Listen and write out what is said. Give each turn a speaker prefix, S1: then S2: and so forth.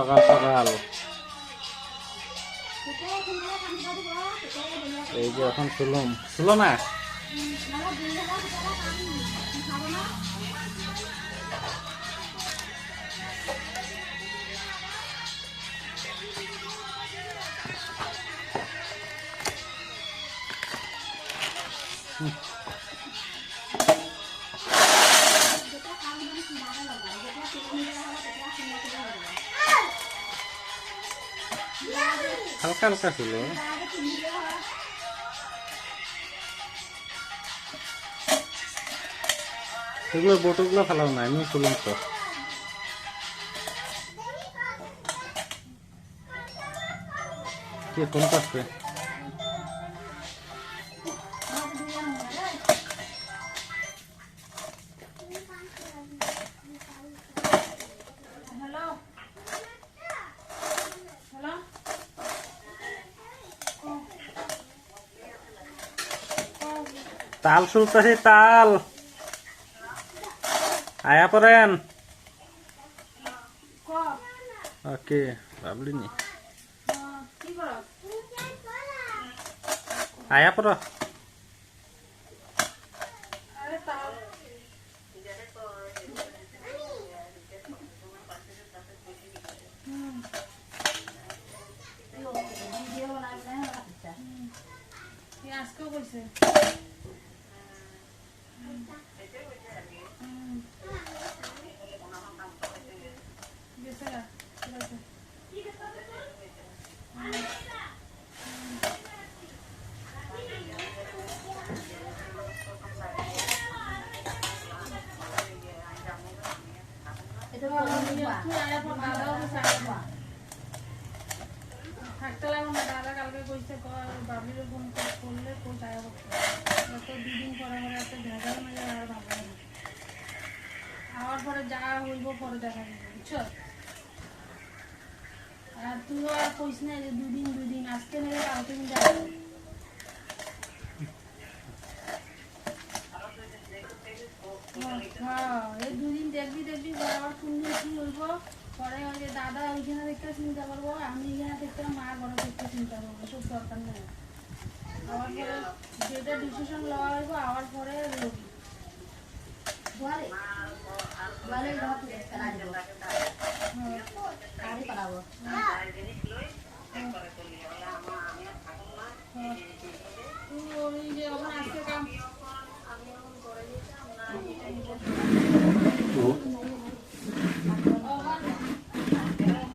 S1: সকাল সকাল এই যে এখন শুলো না হালকা হালকা ছিল সেগুলো বোটগুলো ফেলাও না আমি শুনলাম তো কে ফোন করছে তাল শুনতেছি তাল আয়া পড়েন ওকে ভাবলি নি আয়া পড়
S2: আজকেও বলছে থাকতে লাগবে না দাদা কালকে কইছে বাবলির ফোন করলে কোন টাকা করতে দুদিন পরে পরে একটা ভেজাল মেজে আর ভালো হবে আবার পরে যা হইব পরে দেখা যাবে বুঝছো আর তুইও আর কইস না যে দুদিন আজকে নেবে কালকে কিন্তু যাবে হ্যাঁ এই দুদিন দেখবি আবার কোন দিন কি হইব পরে ওই যে দাদা ওইখানে দেখতে চিন্তা করবো আমি এখানে দেখতে মা বড় দেখতে চিন্তা করবো সব দরকার নেই আবার পরে যেটা ডিসিশন লওয়া হইব আবার পরে রবি ওই যে ওখানে আজকে কাম